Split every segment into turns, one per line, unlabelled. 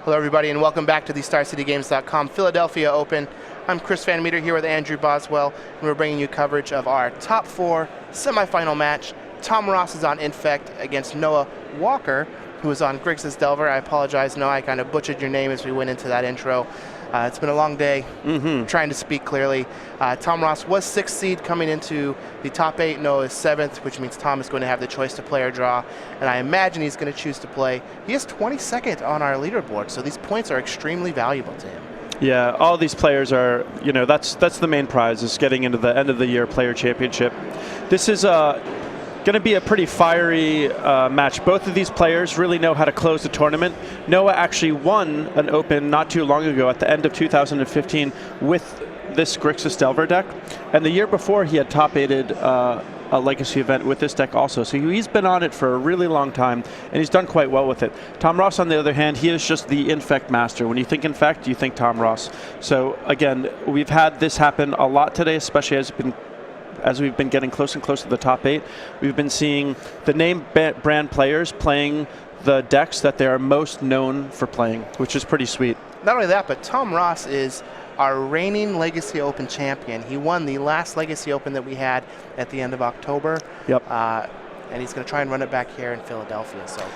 Hello, everybody, and welcome back to the StarCityGames.com Philadelphia Open. I'm Chris Van Meter here with Andrew Boswell, and we're bringing you coverage of our top 4 semifinal match. Tom Ross is on Infect against Noah Walker, who is on Griggs' Delver. I apologize, Noah, I kind of butchered your name as we went into that intro. It's been a long day trying to speak clearly. Tom Ross was 6th seed coming into the top 8. Noah is 7th, which means Tom is going to have the choice to play or draw. And I imagine he's going to choose to play. He is 22nd on our leaderboard, so these points are extremely valuable to him.
Yeah, all these players are, that's the main prize, is getting into the end of the year player championship. This is going to be a pretty fiery match. Both of these players really know how to close the tournament. Noah actually won an Open not too long ago at the end of 2015 with this Griggs' Delver deck. And the year before, he had top-8'd a Legacy event with this deck also. So he's been on it for a really long time, and he's done quite well with it. Tom Ross, on the other hand, he is just the Infect master. When you think Infect, you think Tom Ross. So again, we've had this happen a lot today, especially as we've been getting closer and closer to the top 8, we've been seeing the name brand players playing the decks that they are most known for playing, which is pretty sweet.
Not only that, but Tom Ross is our reigning Legacy Open champion. He won the last Legacy Open that we had at the end of October.
Yep.
And he's going to try and run it back here in Philadelphia. So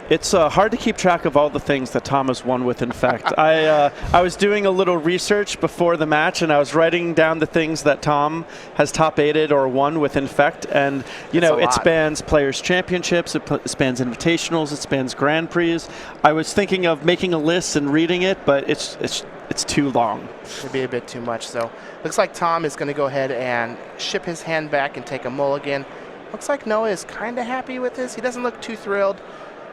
it's hard to keep track of all the things that Tom has won with Infect. I was doing a little research before the match, and I was writing down the things that Tom has top-8'd or won with Infect. And, it spans Players' Championships, it spans Invitationals, it spans Grand Prix. I was thinking of making a list and reading it, but it's too long.
It'd be a bit too much. So looks like Tom is going to go ahead and ship his hand back and take a mulligan. Looks like Noah is kind of happy with this. He doesn't look too thrilled.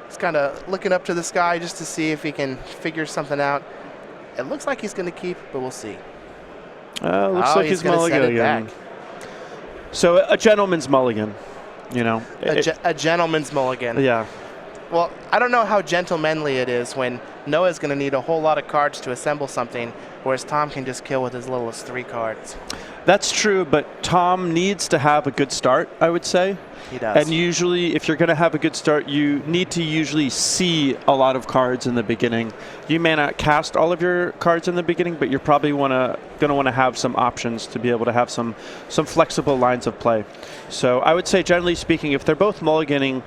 He's kind of looking up to the sky just to see if he can figure something out. It looks like he's going to keep, but we'll see.
Looks like he's mulligan again. So a gentleman's mulligan,
A gentleman's mulligan.
Yeah.
Well, I don't know how gentlemanly it is when Noah's going to need a whole lot of cards to assemble something, whereas Tom can just kill with as little as 3 cards.
That's true, but Tom needs to have a good start, I would say.
He does.
And usually, if you're going to have a good start, you need to usually see a lot of cards in the beginning. You may not cast all of your cards in the beginning, but you're probably going to want to have some options to be able to have some flexible lines of play. So I would say, generally speaking, if they're both mulliganing,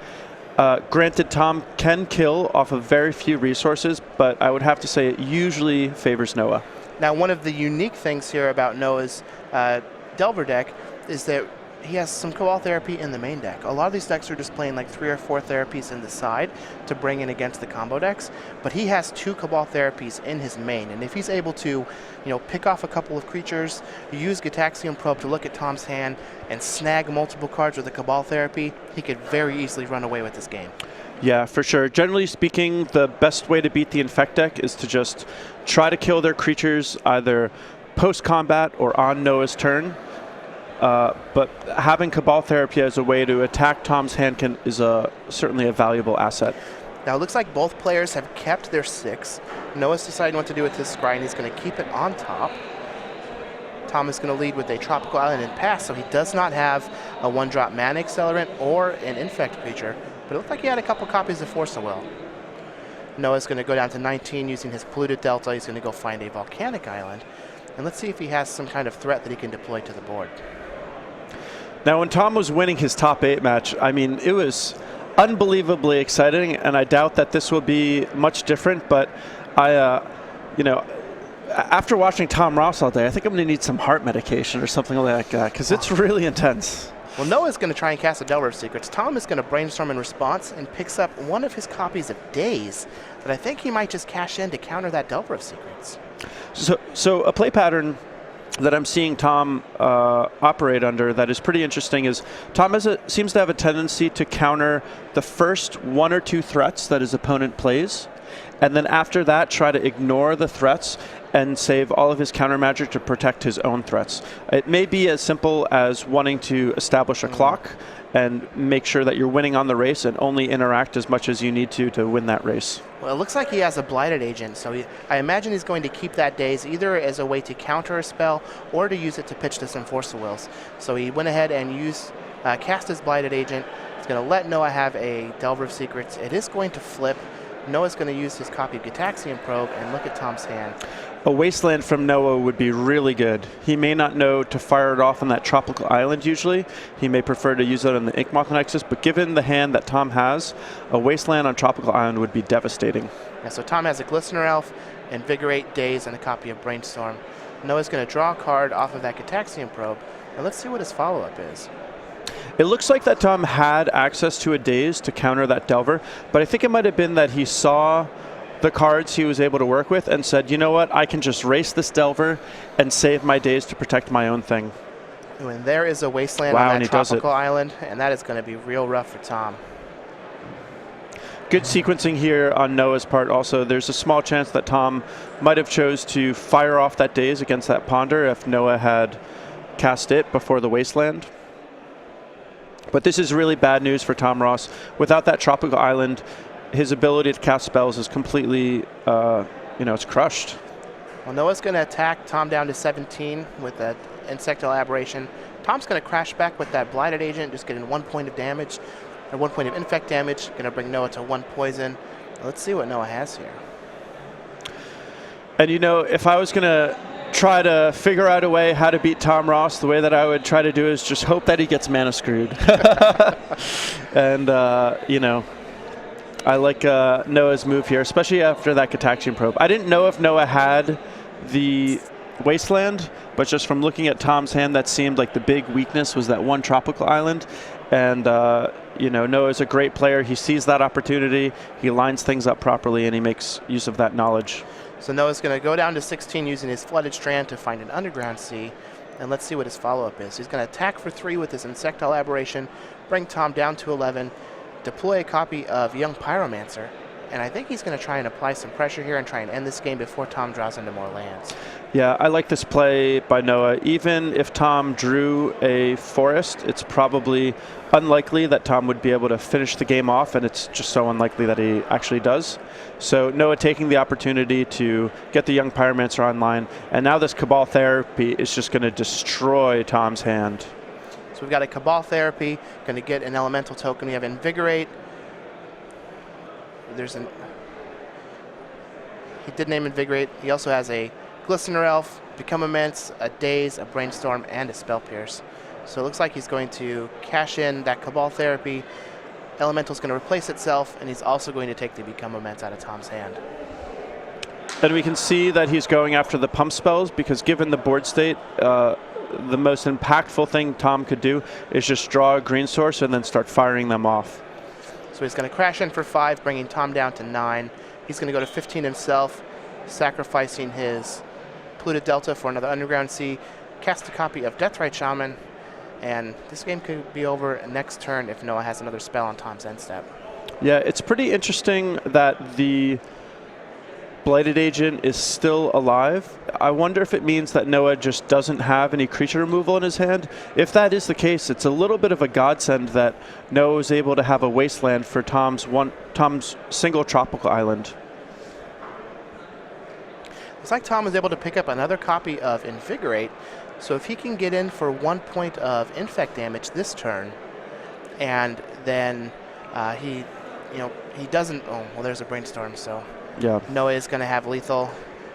granted, Tom can kill off of very few resources, but I would have to say it usually favors Noah.
Now, one of the unique things here about Noah's Delver deck is that he has some Cabal Therapy in the main deck. A lot of these decks are just playing like 3 or 4 therapies in the side to bring in against the combo decks, but he has 2 Cabal Therapies in his main, and if he's able to, pick off a couple of creatures, use Gitaxian Probe to look at Tom's hand and snag multiple cards with a Cabal Therapy, he could very easily run away with this game.
Yeah, for sure. Generally speaking, the best way to beat the Infect deck is to just try to kill their creatures either post-combat or on Noah's turn. But having Cabal Therapy as a way to attack Tom's hand is certainly a valuable asset.
Now, it looks like both players have kept their 6. Noah's deciding what to do with his scry, and he's going to keep it on top. Tom is going to lead with a Tropical Island and pass, so he does not have a 1-drop Mana Accelerant or an Infect creature, but it looked like he had a couple copies of Force of Will. Noah's going to go down to 19 using his Polluted Delta. He's going to go find a Volcanic Island, and let's see if he has some kind of threat that he can deploy to the board.
Now, when Tom was winning his top 8 match, I mean, it was unbelievably exciting, and I doubt that this will be much different, but after watching Tom Ross all day, I think I'm going to need some heart medication or something like that, because it's really intense.
Well, Noah's going to try and cast a Delver of Secrets. Tom is going to brainstorm in response and picks up one of his copies of Daze that I think he might just cash in to counter that Delver of Secrets.
So a play pattern that I'm seeing Tom operate under that is pretty interesting is Tom seems to have a tendency to counter the first 1 or 2 threats that his opponent plays, and then after that try to ignore the threats and save all of his counter magic to protect his own threats. It may be as simple as wanting to establish a clock and make sure that you're winning on the race and only interact as much as you need to win that race.
Well, it looks like he has a Blighted Agent, so I imagine he's going to keep that Daze either as a way to counter a spell or to use it to pitch to some Force of Wills. So he went ahead and cast his Blighted Agent. He's going to let Noah have a Delver of Secrets. It is going to flip. Noah's going to use his copy of Gitaxian Probe, and look at Tom's hand.
A Wasteland from Noah would be really good. He may not know to fire it off on that tropical island usually. He may prefer to use it on the Inkmoth Nexus, but given the hand that Tom has, a Wasteland on tropical island would be devastating.
Yeah, so Tom has a Glistener Elf, Invigorate, Daze, and a copy of Brainstorm. Noah's going to draw a card off of that Gitaxian Probe, and let's see what his follow-up is.
It looks like that Tom had access to a Daze to counter that Delver, but I think it might have been that he saw the cards he was able to work with and said, you know what, I can just race this Delver and save my Daze to protect my own thing.
And there is a Wasteland
Wow,
on that tropical island, and that is going to be real rough for Tom.
Good sequencing here on Noah's part also. There's a small chance that Tom might have chose to fire off that Daze against that Ponder if Noah had cast it before the Wasteland. But this is really bad news for Tom Ross. Without that tropical island, his ability to cast spells is completely, it's crushed.
Well, Noah's going to attack Tom down to 17 with that Insectile Aberration. Tom's going to crash back with that Blighted Agent, just getting 1 point of damage, or 1 point of infect damage. Going to bring Noah to 1 poison. Let's see what Noah has here.
And if I was going to try to figure out a way how to beat Tom Ross, the way that I would try to do is just hope that he gets mana screwed. And, I like Noah's move here, especially after that Gitaxian Probe. I didn't know if Noah had the Wasteland, but just from looking at Tom's hand, that seemed like the big weakness was that one tropical island. And, Noah's a great player. He sees that opportunity, he lines things up properly, and he makes use of that knowledge.
So Noah's going to go down to 16 using his Flooded Strand to find an Underground Sea. And let's see what his follow-up is. He's going to attack for 3 with his Insectile Aberration, bring Tom down to 11, deploy a copy of Young Pyromancer, and I think he's going to try and apply some pressure here and try and end this game before Tom draws into more lands.
Yeah, I like this play by Noah. Even if Tom drew a forest, it's probably unlikely that Tom would be able to finish the game off, and it's just so unlikely that he actually does. So Noah taking the opportunity to get the Young Pyromancer online, and now this Cabal Therapy is just going to destroy Tom's hand.
So we've got a Cabal Therapy, going to get an Elemental token. We have Invigorate. He did name Invigorate. He also has a Glistener Elf, Become Immense, a Daze, a Brainstorm, and a Spell Pierce. So it looks like he's going to cash in that Cabal Therapy. Elemental's going to replace itself, and he's also going to take the Become Immense out of Tom's hand.
And we can see that he's going after the pump spells because given the board state, the most impactful thing Tom could do is just draw a green source and then start firing them off.
So he's going to crash in for 5, bringing Tom down to 9. He's going to go to 15 himself, sacrificing his Polluted Delta for another Underground Sea, cast a copy of Deathrite Shaman, and this game could be over next turn if Noah has another spell on Tom's end step.
Yeah, it's pretty interesting that the Blighted Agent is still alive. I wonder if it means that Noah just doesn't have any creature removal in his hand. If that is the case, it's a little bit of a godsend that Noah was able to have a Wasteland for Tom's single tropical island.
Looks like Tom was able to pick up another copy of Invigorate, so if he can get in for 1 point of infect damage this turn, and then he doesn't. Oh, well, there's a Brainstorm, so.
Yeah.
Noah is going to have lethal.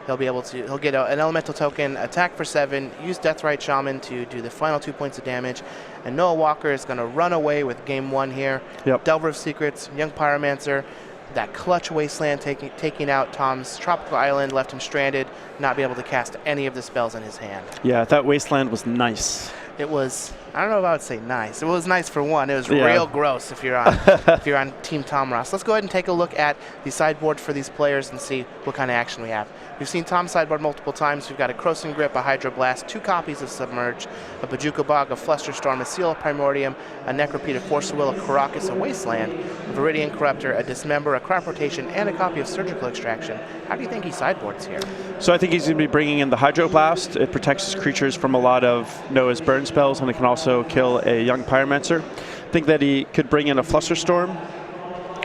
He'll get an Elemental token, attack for 7, use Deathrite Shaman to do the final 2 points of damage, and Noah Walker is going to run away with game 1 here.
Yep.
Delver of Secrets, Young Pyromancer, that clutch Wasteland taking out Tom's tropical island, left him stranded, not be able to cast any of the spells in his hand.
Yeah, that Wasteland was nice.
It was, I don't know if I would say nice. It was nice for one. It was real gross if you're on if you're on Team Tom Ross. Let's go ahead and take a look at the sideboard for these players and see what kind of action we have. We've seen Tom's sideboard multiple times. We've got a Croson Grip, a Hydroblast, 2 copies of Submerge, a Bojuka Bog, a Flusterstorm, a Seal of Primordium, a Necropede, a Force of Will, a Karakas, a Wasteland, a Viridian Corruptor, a Dismember, a Crop Rotation, and a copy of Surgical Extraction. How do you think he sideboards here?
So I think he's going to be bringing in the Hydroblast. It protects his creatures from a lot of Noah's burn spells, and it can also kill a Young Pyromancer. I think that he could bring in a Flusterstorm,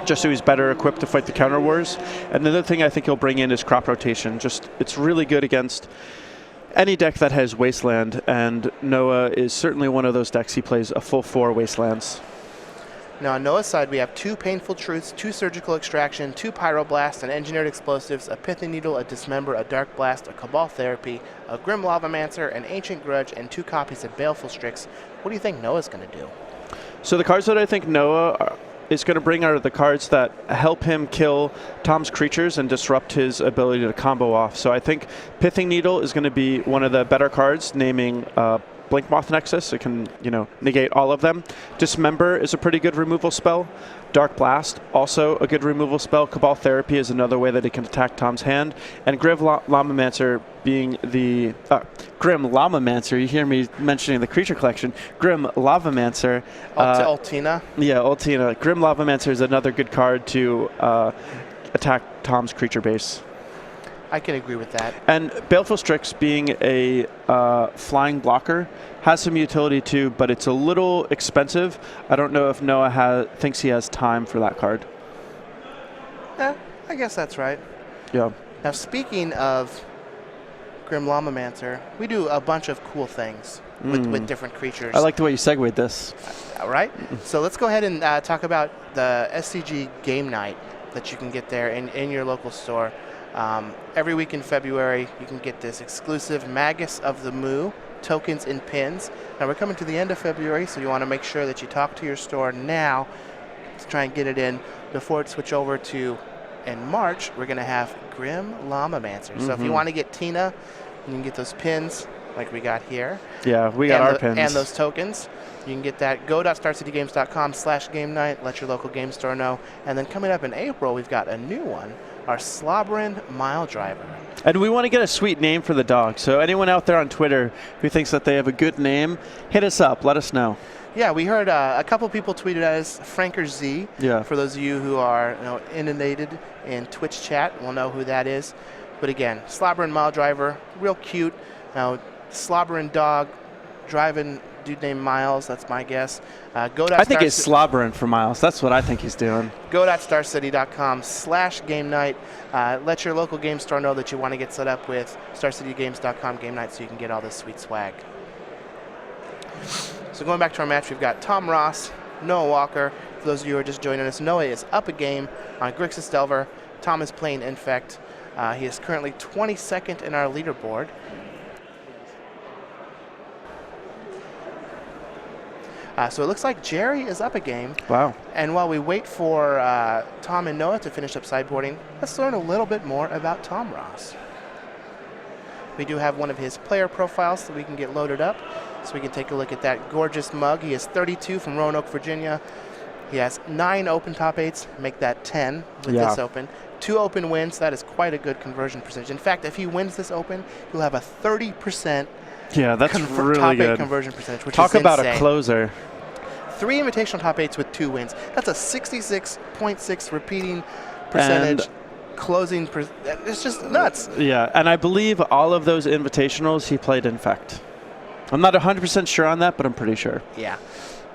just so he's better equipped to fight the counter wars. And the other thing I think he'll bring in is Crop Rotation. It's really good against any deck that has Wasteland, and Noah is certainly one of those decks. He plays a full 4 Wastelands.
Now on Noah's side, we have 2 Painful Truths, 2 Surgical Extraction, 2 Pyroblast, an Engineered Explosives, a Pithy Needle, a Dismember, a Dark Blast, a Cabal Therapy, a Grim Lavamancer, an Ancient Grudge, and 2 copies of Baleful Strix. What do you think Noah's going to do?
So the cards that I think Noah is going to bring are the cards that help him kill Tom's creatures and disrupt his ability to combo off. So I think Pithing Needle is going to be one of the better cards, naming Blinkmoth Nexus. It can, negate all of them. Dismember is a pretty good removal spell. Dark Blast, also a good removal spell. Cabal Therapy is another way that it can attack Tom's hand. And Grim Lavamancer being the... Grim Lavamancer, you hear me mentioning the creature collection. Grim Lavamancer.
Ultina?
Yeah, Ultina. Grim Lavamancer is another good card to attack Tom's creature base.
I can agree with that.
And Baleful Strix, being a flying blocker, has some utility too, but it's a little expensive. I don't know if Noah thinks he has time for that card.
Yeah, I guess that's right.
Yeah.
Now, speaking of Grim Lavamancer, we do a bunch of cool things with different creatures.
I like the way you segued this.
All right. So let's go ahead and talk about the SCG Game Night that you can get there in your local store. Every week in February, you can get this exclusive Magus of the Moo tokens in pins. Now, we're coming to the end of February, so you want to make sure that you talk to your store now to try and get it in before it switch over to, in March, we're going to have Grim Lavamancer. So if you want to get Tina, you can get those pins like we got here.
Yeah, we got our pins.
And those tokens. You can get that. Go.starcitygames.com/game night. Let your local game store know. And then coming up in April, we've got a new one, our Slobbering Mile Driver.
And we want to get a sweet name for the dog. So anyone out there on Twitter who thinks that they have a good name, hit us up. Let us know.
Yeah, we heard a couple people tweeted at us, Franker Z.
Yeah.
For those of you who are inundated in Twitch chat, will know who that is. But again, Slobbering Mile Driver, real cute. Now, slobbering dog, driving dude named Miles. That's my guess.
I think he's slobbering for Miles. That's what I think he's doing.
Go.starcity.com/game night. Let your local game store know that you want to get set up with starcitygames.com game night so you can get all this sweet swag. So going back to our match, we've got Tom Ross, Noah Walker. For those of you who are just joining us, Noah is up a game on Grixis Delver. Tom is playing Infect. He is currently 22nd in our leaderboard. So it looks like Jerry is up a game.
Wow.
And while we wait for Tom and Noah to finish up sideboarding, let's learn a little bit more about Tom Ross. We do have one of his player profiles that we can get loaded up, so we can take a look at that gorgeous mug. He is 32 from Roanoke, Virginia. He has 9 open top 8s, make that 10 with this open. 2 open wins, that is quite a good conversion percentage. In fact, if he wins this open, he'll have a 30%
that's really
top 8
good
conversion percentage, which
Talk
is
about
insane.
A closer.
3 invitational top 8s with 2 wins. That's a 66.6 repeating percentage. Closing, it's just nuts.
Yeah, and I believe all of those invitationals he played Infect. I'm not 100% sure on that, but I'm pretty sure.
Yeah.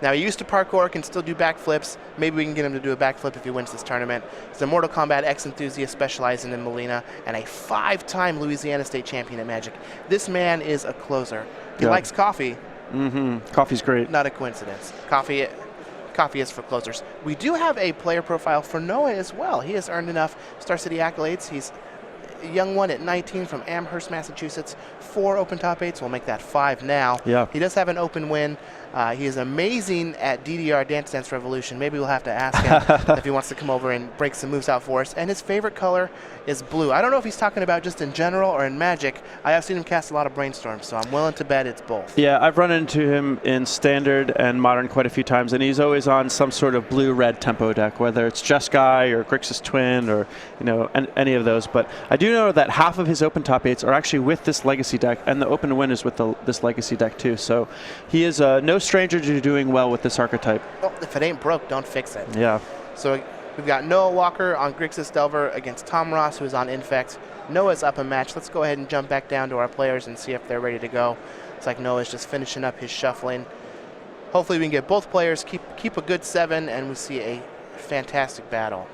Now, he used to parkour, can still do backflips. Maybe we can get him to do a backflip if he wins this tournament. He's a Mortal Kombat X enthusiast specializing in Molina and a 5-time Louisiana State champion at Magic. This man is a closer. He likes coffee.
Coffee's great.
Not a coincidence. Coffee is for closers. We do have a player profile for Noah as well. He has earned enough Star City accolades. He's a young one at 19 from Amherst, Massachusetts. 4 open top 8s. We'll make that 5 now.
Yeah.
He does have an open win. He is amazing at DDR Dance Dance Revolution. Maybe we'll have to ask him if he wants to come over and break some moves out for us. And his favorite color is blue. I don't know if he's talking about just in general or in Magic. I have seen him cast a lot of Brainstorms, so I'm willing to bet it's both.
Yeah, I've run into him in Standard and Modern quite a few times, and he's always on some sort of blue-red tempo deck, whether it's Jeskai or Grixis Twin or any of those. But I do know that half of his open top 8s are actually with this Legacy deck, and the open win is with this Legacy deck too. So he is no stranger to doing well with this archetype.
Well, if it ain't broke, don't fix it.
Yeah.
So we've got Noah Walker on Grixis Delver against Tom Ross, who is on Infect. Noah's up a match. Let's go ahead and jump back down to our players and see if they're ready to go. It's like Noah's just finishing up his shuffling. Hopefully we can get both players, keep a good 7, and we see a fantastic battle.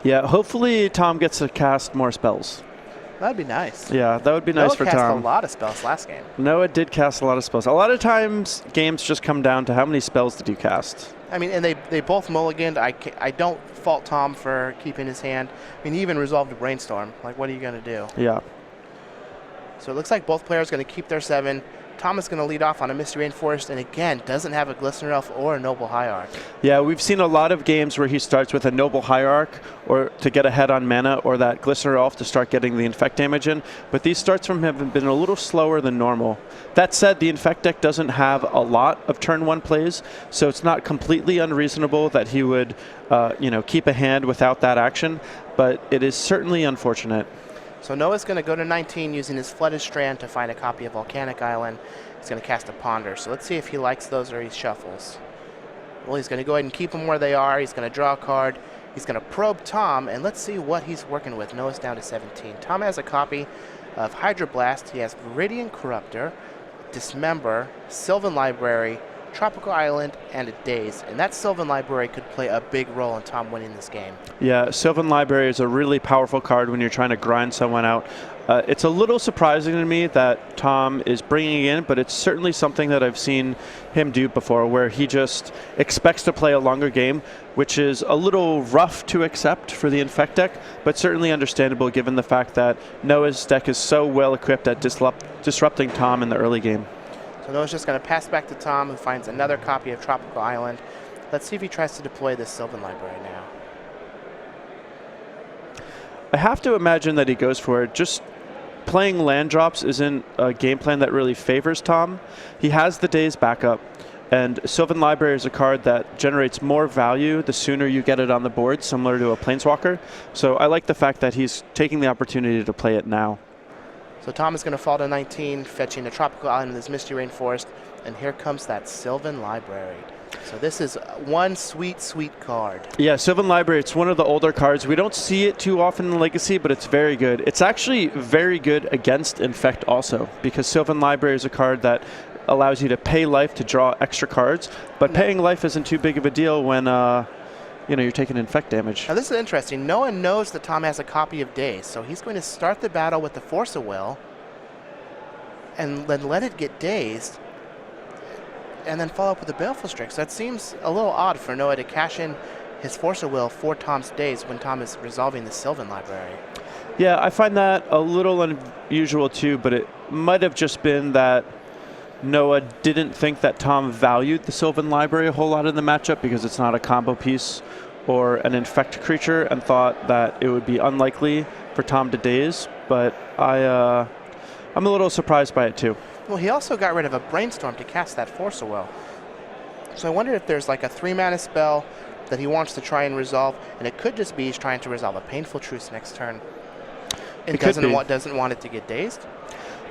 Yeah, hopefully Tom gets to cast more spells.
That'd be nice.
Yeah, that would be nice for
Noah cast
Tom.
a lot of spells last game.
Noah did cast a lot of spells. A lot of times, games just come down to how many spells did you cast.
I mean, and they both mulliganed. I don't fault Tom for keeping his hand. I mean, he even resolved a brainstorm. Like, what are you going to do?
Yeah.
So it looks like both players are going to keep their 7. Tom is going to lead off on a Mystery Rainforest, and again, doesn't have a Glistener Elf or a Noble Hierarch.
Yeah, we've seen a lot of games where he starts with a Noble Hierarch or to get ahead on mana, or that Glistener Elf to start getting the Infect damage in, but these starts from him have been a little slower than normal. That said, the Infect deck doesn't have a lot of turn 1 plays, so it's not completely unreasonable that he would keep a hand without that action, but it is certainly unfortunate.
So Noah's going to go to 19 using his Flooded Strand to find a copy of Volcanic Island. He's going to cast a Ponder. So let's see if he likes those or he shuffles. Well, he's going to go ahead and keep them where they are. He's going to draw a card. He's going to probe Tom, and let's see what he's working with. Noah's down to 17. Tom has a copy of Hydroblast. He has Viridian Corruptor, Dismember, Sylvan Library, Tropical Island, and a Daze. And that Sylvan Library could play a big role in Tom winning this game.
Yeah, Sylvan Library is a really powerful card when you're trying to grind someone out. It's a little surprising to me that Tom is bringing it in, but it's certainly something that I've seen him do before, where he just expects to play a longer game, which is a little rough to accept for the Infect deck, but certainly understandable given the fact that Noah's deck is so well equipped at disrupting Tom in the early game.
So Noah's just going to pass back to Tom, who finds another copy of Tropical Island. Let's see if he tries to deploy this Sylvan Library now.
I have to imagine that he goes for it. Just playing land drops isn't a game plan that really favors Tom. He has the Daze backup, and Sylvan Library is a card that generates more value the sooner you get it on the board, similar to a Planeswalker. So I like the fact that he's taking the opportunity to play it now.
So Tom is going to fall to 19, fetching a Tropical Island in this Misty Rainforest, and here comes that Sylvan Library. So this is one sweet, sweet card.
Yeah, Sylvan Library, it's one of the older cards. We don't see it too often in Legacy, but it's very good. It's actually very good against Infect also, because Sylvan Library is a card that allows you to pay life to draw extra cards, but paying life isn't too big of a deal when you're taking Infect damage.
Now this is interesting. Noah knows that Tom has a copy of Daze, so he's going to start the battle with the Force of Will, and then let it get dazed, and then follow up with the Baleful Strix. That seems a little odd for Noah to cash in his Force of Will for Tom's Daze when Tom is resolving the Sylvan Library.
Yeah, I find that a little unusual too, but it might have just been that Noah didn't think that Tom valued the Sylvan Library a whole lot in the matchup because it's not a combo piece or an Infect creature, and thought that it would be unlikely for Tom to Daze, but I'm a little surprised by it too.
Well, he also got rid of a Brainstorm to cast that Force of Will. So I wonder if there's like a 3-mana spell that he wants to try and resolve, and it could just be he's trying to resolve a Painful Truce next turn. And doesn't want it to get dazed.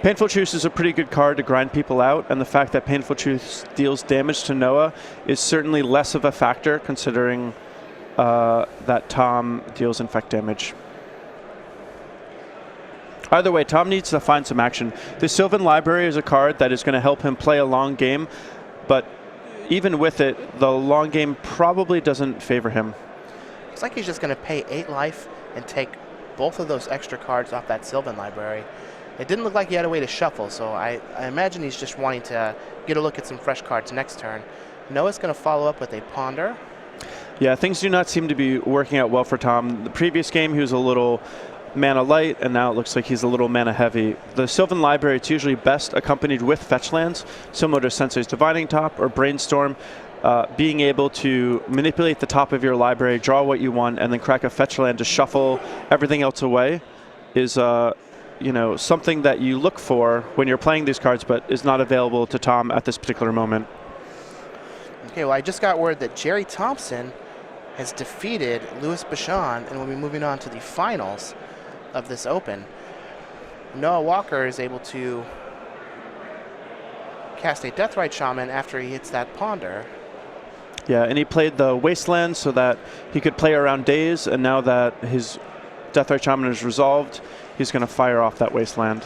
Painful Truce is a pretty good card to grind people out, and the fact that Painful Truce deals damage to Noah is certainly less of a factor considering that Tom deals Infect damage. Either way, Tom needs to find some action. The Sylvan Library is a card that is going to help him play a long game, but even with it, the long game probably doesn't favor him.
Looks like he's just going to pay 8 life and take both of those extra cards off that Sylvan Library. It didn't look like he had a way to shuffle, so I imagine he's just wanting to get a look at some fresh cards next turn. Noah's going to follow up with a Ponder.
Yeah, things do not seem to be working out well for Tom. The previous game, he was a little mana light, and now it looks like he's a little mana heavy. The Sylvan Library, it's usually best accompanied with fetch lands, similar to Sensei's Divining Top or Brainstorm. Being able to manipulate the top of your library, draw what you want, and then crack a fetch land to shuffle everything else away is something that you look for when you're playing these cards, but is not available to Tom at this particular moment.
Okay, well, I just got word that Jerry Thompson has defeated Louis Bichon and will be moving on to the finals of this Open. Noah Walker is able to cast a Deathrite Shaman after he hits that Ponder.
Yeah, and he played the Wasteland so that he could play around Daze, and now that his Deathrite Shaman is resolved, he's going to fire off that Wasteland.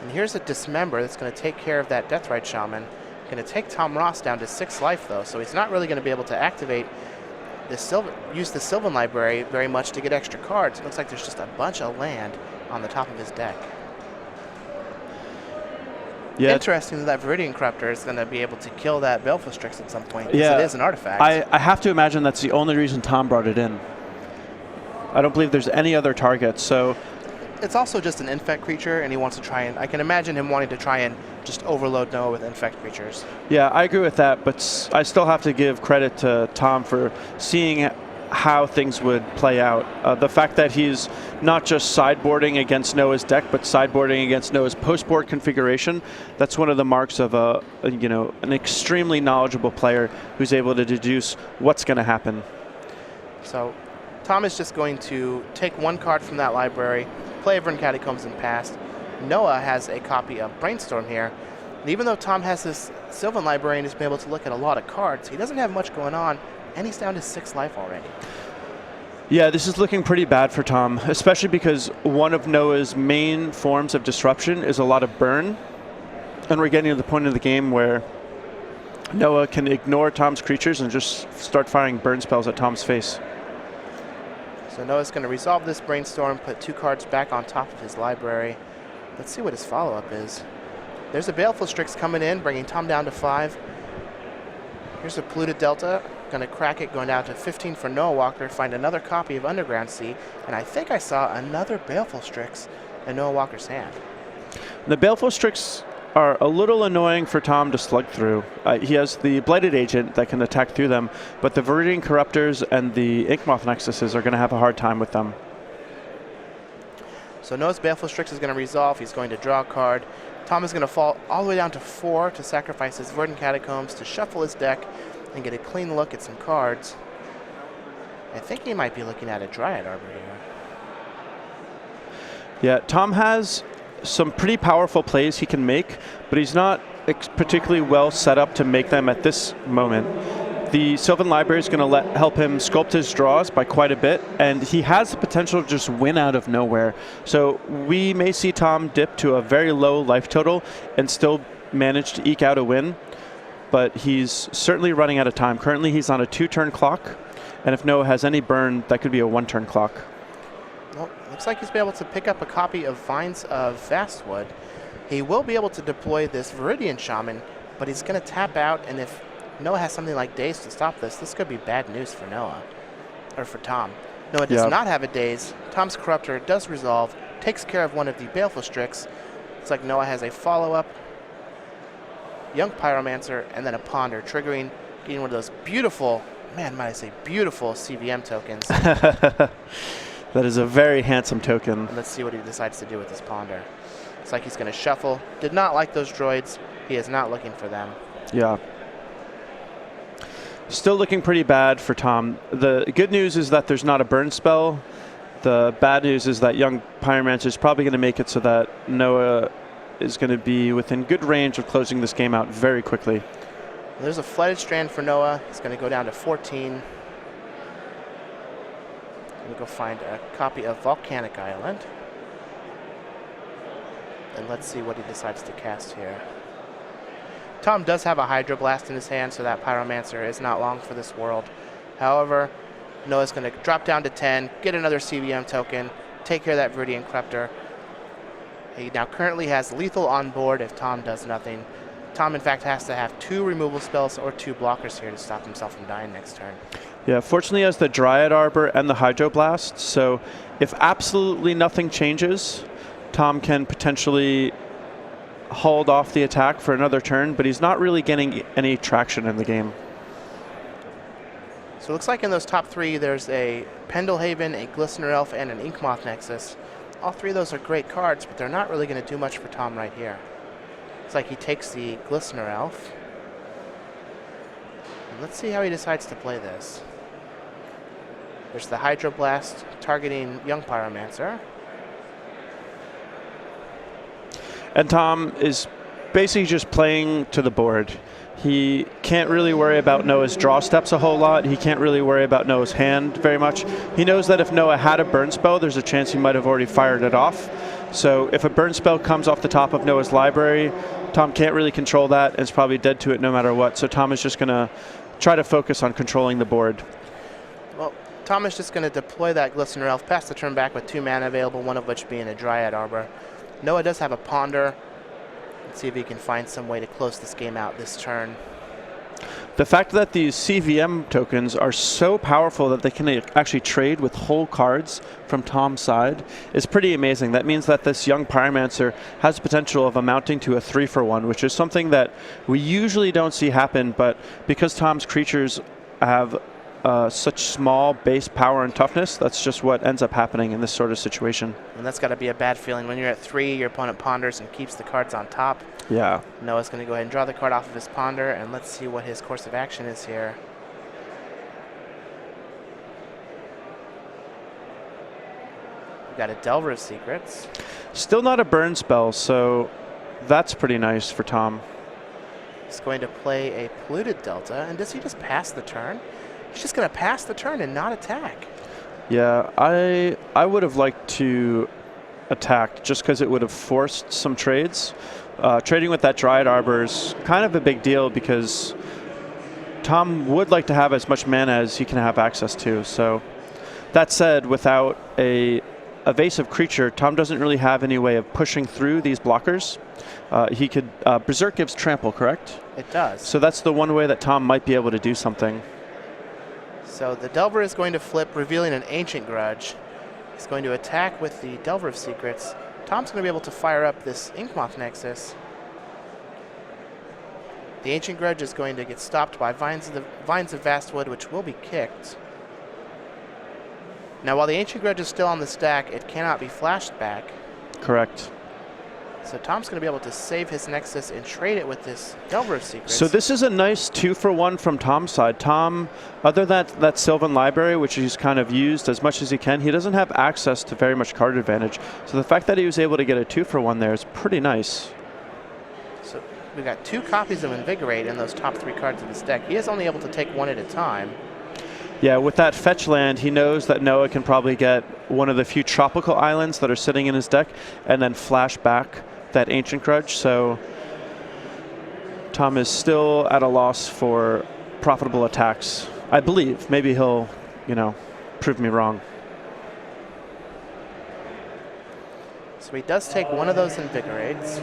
And here's a Dismember that's going to take care of that Deathrite Shaman. Going to take Tom Ross down to 6 life, though, so he's not really going to be able to activate use the Sylvan Library very much to get extra cards. It looks like there's just a bunch of land on the top of his deck.
Yeah.
Interesting that Viridian Corruptor is going to be able to kill that Baleful Strix at some point, because it is an artifact.
I have to imagine that's the only reason Tom brought it in. I don't believe there's any other targets, so...
It's also just an infect creature, and he wants to try and... I can imagine him wanting to try and just overload Noah with infect creatures.
Yeah, I agree with that, but I still have to give credit to Tom for seeing how things would play out. The fact that he's not just sideboarding against Noah's deck, but sideboarding against Noah's post-board configuration, that's one of the marks of an extremely knowledgeable player who's able to deduce what's going to happen.
So Tom is just going to take one card from that library, play Verdant Catacombs and pass. Noah has a copy of Brainstorm here. And even though Tom has this Sylvan Library and has been able to look at a lot of cards, he doesn't have much going on, and he's down to 6 life already.
Yeah, this is looking pretty bad for Tom, especially because one of Noah's main forms of disruption is a lot of burn. And we're getting to the point of the game where Noah can ignore Tom's creatures and just start firing burn spells at Tom's face.
So Noah's going to resolve this Brainstorm, put 2 cards back on top of his library. Let's see what his follow-up is. There's a Baleful Strix coming in, bringing Tom down to 5. Here's a Polluted Delta. Going to crack it, going down to 15 for Noah Walker. Find another copy of Underground Sea. And I think I saw another Baleful Strix in Noah Walker's hand.
The Baleful Strix are a little annoying for Tom to slug through. He has the Blighted Agent that can attack through them, but the Viridian Corruptors and the Inkmoth Nexuses are going to have a hard time with them.
So Noah's Baleful Strix is going to resolve. He's going to draw a card. Tom is going to fall all the way down to 4 to sacrifice his Verdant Catacombs to shuffle his deck and get a clean look at some cards. I think he might be looking at a Dryad Arbor here.
Yeah, Tom has some pretty powerful plays he can make, but he's not particularly well set up to make them at this moment. The Sylvan Library is going to help him sculpt his draws by quite a bit, and he has the potential to just win out of nowhere. So we may see Tom dip to a very low life total and still manage to eke out a win, but he's certainly running out of time. Currently he's on a 2-turn clock, and if Noah has any burn, that could be a 1-turn clock.
Well, looks like he's been able to pick up a copy of Vines of Vastwood. He will be able to deploy this Viridian Shaman, but he's going to tap out, and if Noah has something like Daze to stop this, this could be bad news for Noah, or for Tom. Noah does not have a Daze. Tom's Corruptor does resolve, takes care of one of the Baleful Strix. Looks like Noah has a follow-up, Young Pyromancer, and then a Ponder, triggering, getting one of those beautiful, man, might I say beautiful CVM tokens.
That is a very handsome token.
And let's see what he decides to do with this Ponder. Looks like he's going to shuffle. Did not like those droids. He is not looking for them.
Yeah. Still looking pretty bad for Tom. The good news is that there's not a burn spell. The bad news is that Young Pyromancer is probably going to make it so that Noah is going to be within good range of closing this game out very quickly.
There's a Flooded Strand for Noah. He's going to go down to 14. We'll go find a copy of Volcanic Island. And let's see what he decides to cast here. Tom does have a Hydroblast in his hand, so that Pyromancer is not long for this world. However, Noah's going to drop down to 10, get another CVM token, take care of that Viridian Corruptor. He now currently has lethal on board if Tom does nothing. Tom, in fact, has to have 2 removal spells or 2 blockers here to stop himself from dying next turn.
Yeah, fortunately he has the Dryad Arbor and the Hydroblast, so if absolutely nothing changes, Tom can potentially hold off the attack for another turn, but he's not really getting any traction in the game.
So it looks like in those top 3, there's a Pendlehaven, a Glistener Elf, and an Inkmoth Nexus. All 3 of those are great cards, but they're not really going to do much for Tom right here. It's like he takes the Glistener Elf. And let's see how he decides to play this. There's the Hydroblast targeting Young Pyromancer.
And Tom is basically just playing to the board. He can't really worry about Noah's draw steps a whole lot. He can't really worry about Noah's hand very much. He knows that if Noah had a burn spell, there's a chance he might have already fired it off. So if a burn spell comes off the top of Noah's library, Tom can't really control that and is probably dead to it no matter what. So Tom is just going to try to focus on controlling the board.
Well, Tom is just going to deploy that Glistener Elf, pass the turn back with 2 mana available, one of which being a Dryad Arbor. Noah does have a Ponder. Let's see if he can find some way to close this game out this turn.
The fact that these CVM tokens are so powerful that they can actually trade with whole cards from Tom's side is pretty amazing. That means that this young Pyromancer has the potential of amounting to a 3-for-1, which is something that we usually don't see happen, but because Tom's creatures have such small base power and toughness, that's just what ends up happening in this sort of situation.
And that's got to be a bad feeling when you're at 3, your opponent ponders and keeps the cards on top.
Yeah.
Noah's going to go ahead and draw the card off of his ponder, and let's see what his course of action is here. We've got a Delver of Secrets.
Still not a burn spell, so that's pretty nice for Tom.
He's going to play a Polluted Delta, and does he just pass the turn? He's just going to pass the turn and not attack.
Yeah, I would have liked to attack just because it would have forced some trades. Trading with that Dryad Arbor is kind of a big deal because Tom would like to have as much mana as he can have access to. So that said, without a evasive creature, Tom doesn't really have any way of pushing through these blockers. He could Berserk gives trample, correct?
It does.
So that's the one way that Tom might be able to do something.
So the Delver is going to flip, revealing an Ancient Grudge. He's going to attack with the Delver of Secrets. Tom's going to be able to fire up this Inkmoth Nexus. The Ancient Grudge is going to get stopped by Vines of Vastwood, which will be kicked. Now, while the Ancient Grudge is still on the stack, it cannot be flashed back.
Correct.
So Tom's going to be able to save his Nexus and trade it with this Delver of Secrets.
So this is a nice 2-for-1 from Tom's side. Tom, other than that Sylvan Library, which he's kind of used as much as he can, he doesn't have access to very much card advantage. So the fact that he was able to get a 2-for-1 there is pretty nice.
So we've got 2 copies of Invigorate in those top 3 cards of his deck. He is only able to take 1 at a time.
Yeah, with that fetch land, he knows that Noah can probably get one of the few tropical islands that are sitting in his deck and then flash back that Ancient Grudge. So Tom is still at a loss for profitable attacks, I believe. Maybe he'll, prove me wrong.
So he does take 1 of those Invigorates.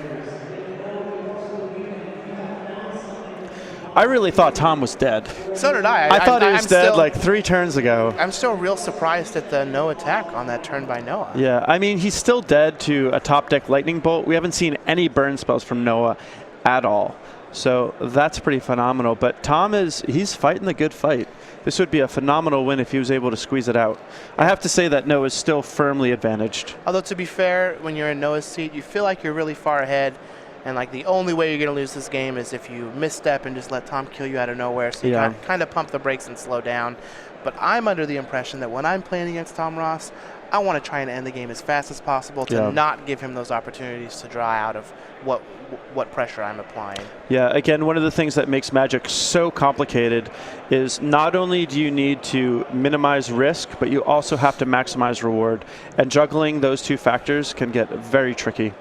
I really thought Tom was dead.
So did I.
I thought he was dead like 3 turns ago.
I'm still real surprised at the no attack on that turn by Noah.
Yeah, I mean, he's still dead to a top deck Lightning Bolt. We haven't seen any burn spells from Noah at all. So that's pretty phenomenal. But Tom he's fighting the good fight. This would be a phenomenal win if he was able to squeeze it out. I have to say that Noah's still firmly advantaged.
Although, to be fair, when you're in Noah's seat, you feel like you're really far ahead. And like the only way you're going to lose this game is if you misstep and just let Tom kill you out of nowhere. So you kind of pump the brakes and slow down. But I'm under the impression that when I'm playing against Tom Ross, I want to try and end the game as fast as possible to not give him those opportunities to draw out of what pressure I'm applying.
Yeah, again, one of the things that makes Magic so complicated is not only do you need to minimize risk, but you also have to maximize reward. And juggling those 2 factors can get very tricky.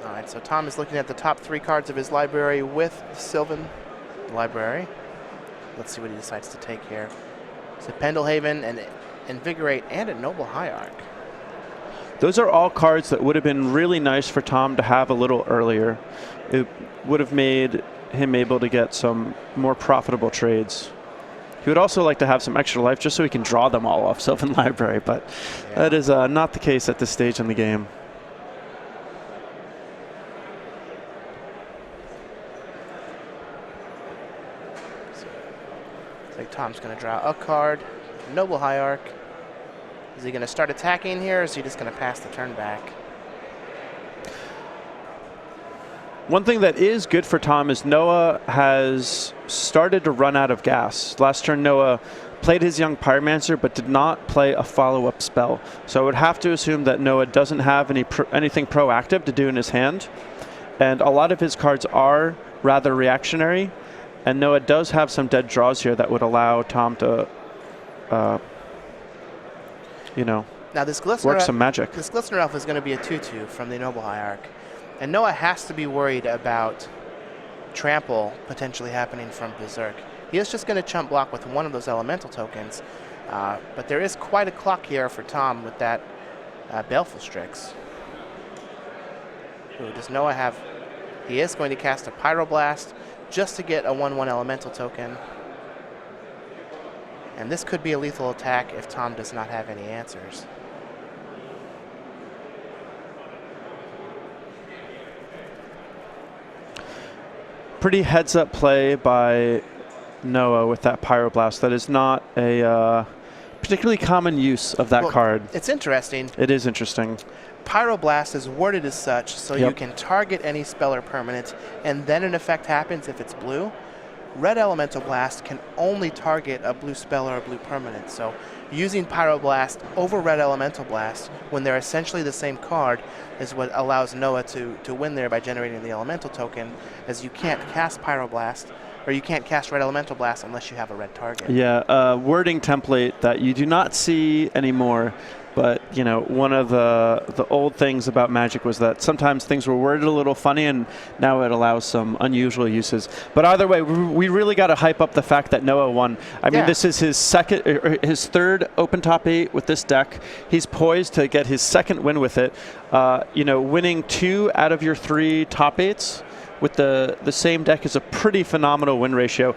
All right, so Tom is looking at the top 3 cards of his library with the Sylvan Library. Let's see what he decides to take here. So Pendelhaven, and Invigorate, and a Noble Hierarch.
Those are all cards that would have been really nice for Tom to have a little earlier. It would have made him able to get some more profitable trades. He would also like to have some extra life just so he can draw them all off Sylvan Library, but that is not the case at this stage in the game.
Like Tom's going to draw a card, Noble Hierarch. Is he going to start attacking here, or is he just going to pass the turn back?
One thing that is good for Tom is Noah has started to run out of gas. Last turn, Noah played his young Pyromancer, but did not play a follow-up spell. So I would have to assume that Noah doesn't have anything proactive to do in his hand. And a lot of his cards are rather reactionary. And Noah does have some dead draws here that would allow Tom to,
now this
work some magic.
This Glistener Elf is going to be a 2/2 from the Noble Hierarch. And Noah has to be worried about trample potentially happening from Berserk. He is just going to chump block with 1 of those elemental tokens. But there is quite a clock here for Tom with that Baleful Strix. Ooh, does Noah have... He is going to cast a Pyroblast just to get a 1/1 elemental token. And this could be a lethal attack if Tom does not have any answers.
Pretty heads-up play by Noah with that Pyroblast. That is not a particularly common use of that card.
It's interesting.
It is interesting.
Pyroblast is worded as such, so
Yep.
you can target any spell or permanent, and then an effect happens if it's blue. Red Elemental Blast can only target a blue spell or a blue permanent, so using Pyroblast over Red Elemental Blast when they're essentially the same card is what allows Noah to win there by generating the elemental token, as you can't cast Pyroblast, or you can't cast Red Elemental Blast unless you have a red target.
Yeah, wording template that you do not see anymore. But, you know, one of the old things about Magic was that sometimes things were worded a little funny, and now it allows some unusual uses. But either way, we really got to hype up the fact that Noah won. I mean, this is his third Open Top 8 with this deck. He's poised to get his second win with it. You know, winning 2 out of your 3 Top 8s with the same deck is a pretty phenomenal win ratio.